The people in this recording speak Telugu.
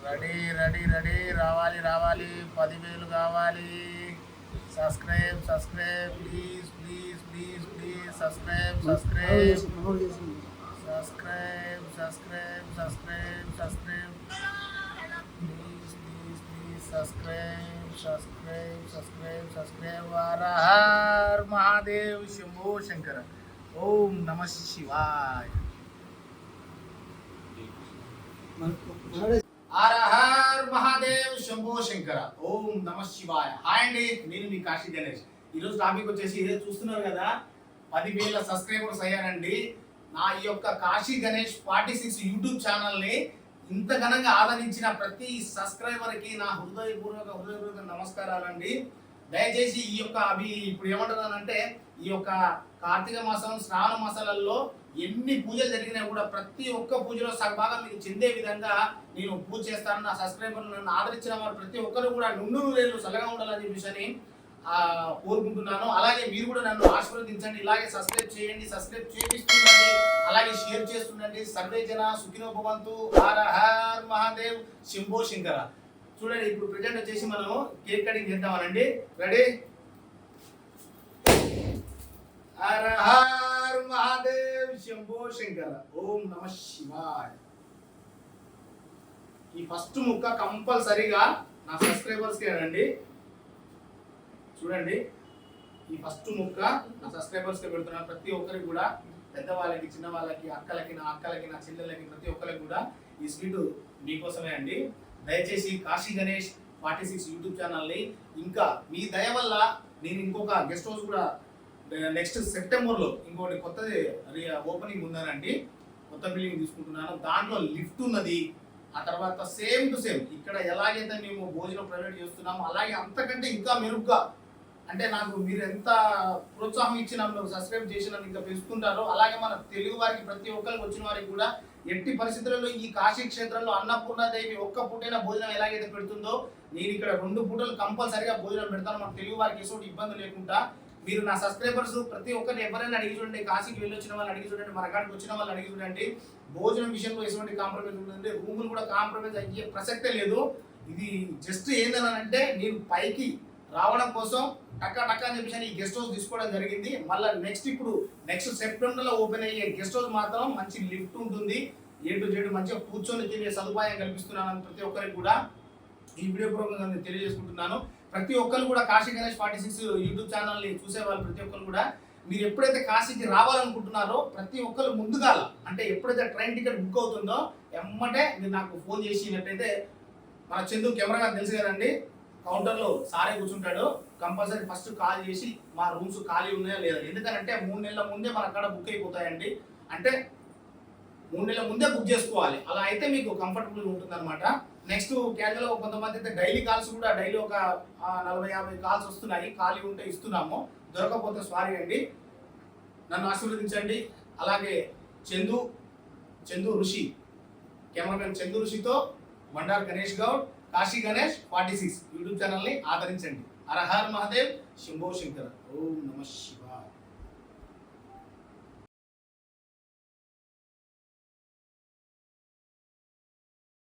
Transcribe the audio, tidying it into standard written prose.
రెడీ రెడీ రెడీ రావాలి రావాలి 10,000 కావాలి. Subscribe subscribe please please please please subscribe subscribe subscribe subscribe subscribe subscribe please please please subscribe subscribe subscribe subscribe. Hara Har Mahadev Shambho Shankara. ఓం నమ శివాయ. హర హర్ మహాదేవ్ శంభో శంకర. ఓం నమ శివాయ. హాయ్ అండి, నేను మీ కాశీ గణేష్. ఈరోజు టాపిక్ వచ్చేసి ఇదే చూస్తున్నారు కదా, 10,000 సబ్స్క్రైబర్స్ అయ్యారండి. నా ఈ యొక్క కాశీ గణేష్ 46 యూట్యూబ్ ఛానల్ని ఇంత ఘనంగా ఆదరించిన ప్రతి సబ్స్క్రైబర్కి నా హృదయపూర్వక నమస్కారాలండి. దయచేసి ఈ యొక్క ఇప్పుడు ఏమంటున్నానంటే, ఈ యొక్క కార్తీక మాసం శ్రావణ మాసాలలో ఎన్ని పూజలు జరిగినా కూడా ప్రతి ఒక్క పూజలో సగభాగం మీకు చెందే విధంగా నేను పూజ చేస్తాను. నా సబ్స్క్రైబర్లు నన్ను ఆదరించిన వారు ప్రతి ఒక్కరు కూడా నుండు రేళ్ళు చల్లగా ఉండాలని చెప్పేసి కోరుకుంటున్నాను. అలాగే మీరు కూడా నన్ను ఆశీర్వదించండి. ఇలాగే సబ్స్క్రైబ్ చేయండి, సబ్స్క్రైబ్ చేపిస్తుండండి, అలాగే షేర్ చేస్తుండండి. సర్వే జన సుఖినో భవంతు. హర హర్ మహాదేవ్ శంభో శంకర. చూడండి, ఇప్పుడు ప్రెజెంట్ వచ్చేసి మనం కేక్ కటింగ్ చేద్దామనండి. రెడీ? హర హర్ మహాదేవ్ శంభో శంకర. ఓం నమ శివాయ. ఈ ఫస్ట్ ముక్క కంపల్సరీగా నా సబ్స్క్రైబర్స్కి అండి. చూడండి, ఈ ఫస్ట్ ముక్క నా సబ్స్క్రైబర్స్కి పెడుతున్నాను. ప్రతి ఒక్కరికి కూడా, పెద్దవాళ్ళకి, చిన్న వాళ్ళకి, అక్కలకి, నా అక్కలకి, నా చెల్లెలకి, ప్రతి ఒక్కరికి కూడా ఈ స్వీట్ మీకోసమే అండి. దయచేసి కాశీ గణేష్ 46 యూట్యూబ్ ఛానల్ని, ఇంకా మీ దయ వల్ల నేను ఇంకొక గెస్ట్ హౌస్ కూడా నెక్స్ట్ సెప్టెంబర్లో ఇంకోటి కొత్తది ఓపెనింగ్ ఉందనండి. కొత్త బిల్డింగ్ తీసుకుంటున్నాను. దాంట్లో లిఫ్ట్ ఉన్నది. ఆ తర్వాత సేమ్ టు సేమ్ ఇక్కడ ఎలాగైతే మేము భోజనం ప్రొవైడ్ చేస్తున్నామో అలాగే అంతకంటే ఇంకా మెరుగ్గా, అంటే నాకు మీరు ఎంత ప్రోత్సాహం ఇచ్చినప్పుడు సబ్స్క్రైబ్ చేసినప్పుడు ఇంకా పెంచుకుంటారో, అలాగే మన తెలుగు వారికి ప్రతి ఒక్కరికి వచ్చిన వారికి కూడా ఎట్టి పరిస్థితులలో ఈ కాశీ క్షేత్రంలో అన్నపూర్ణాదేవి ఒక్క పూటైన భోజనం ఎలాగైతే పెడుతుందో, నేను ఇక్కడ 2 పూటలు కంపల్సరిగా భోజనం పెడతాను. మన తెలుగు వారికి ఎటువంటి ఇబ్బంది లేకుండా. మీరు నా సబ్స్క్రైబర్స్ ప్రతి ఒక్కరిని ఎవరైనా అడిగి చూడండి, కాశీకి వెళ్ళి వచ్చిన వాళ్ళని అడిగి చూడండి, మన కాడికి వచ్చిన వాళ్ళని అడిగి చూడండి. భోజనం విషయంలో ఎటువంటి కాంప్రమైజ్ ఉంటుంది, రూములు కూడా కాంప్రమైజ్ అయ్యే ప్రసక్తే లేదు. ఇది జస్ట్ ఏంటనంటే, నేను పైకి రావడం కోసం టక్కా అని చెప్పేసి ఈ గెస్ట్ హౌస్ తీసుకోవడం జరిగింది. మళ్ళీ నెక్స్ట్ సెప్టెంబర్లో ఓపెన్ అయ్యే గెస్ట్ హౌస్ మాత్రం మంచి లిఫ్ట్ ఉంటుంది. A to Z మంచిగా కూర్చొని తినే సదుపాయం కల్పిస్తున్నాను ప్రతి ఒక్కరికి కూడా. ఈ వీడియో పూర్వకంగా నేను తెలియజేసుకుంటున్నాను. ప్రతి ఒక్కరు కూడా కాశీ గణేష్ 46 యూట్యూబ్ ఛానల్ని చూసేవాళ్ళు ప్రతి ఒక్కరు కూడా, మీరు ఎప్పుడైతే కాశీకి రావాలనుకుంటున్నారో ప్రతి ఒక్కరు ముందుగా, అంటే ఎప్పుడైతే ట్రైన్ టికెట్ బుక్ అవుతుందో ఎమ్మటే మీరు నాకు ఫోన్ చేసినట్టయితే, మన చందు కెమెరా తెలుసు కదండి, కౌంటర్లో సారే కూర్చుంటాడు. కంపల్సరీ ఫస్ట్ కాల్ చేసి మా రూమ్స్ ఖాళీ ఉన్నాయా లేదా, ఎందుకంటే 3 నెలల ముందే మన అక్కడ బుక్ అయిపోతాయండి. అంటే 3 నెలల ముందే బుక్ చేసుకోవాలి. అలా అయితే మీకు కంఫర్టబుల్గా ఉంటుంది అనమాట. నెక్స్ట్ క్యాజువల్గా కొంతమంది అయితే డైలీ కాల్స్ కూడా డైలీ ఒక 40-50 కాల్స్ వస్తున్నాయి. ఖాళీ ఉంటే ఇస్తున్నాము, దొరకకపోతే సారీ అండి. నన్ను ఆశీర్వదించండి. అలాగే చందు ఋషి, కెమెరామెన్ చందు ఋషితో మండార్ గణేష్ గౌడ్, కాశీ గణేష్ 46 యూట్యూబ్ ఛానల్ని ఆదరించండి. హర హర్ మహాదేవ్ శంభో శంకర. ఓం నమ శివాయ.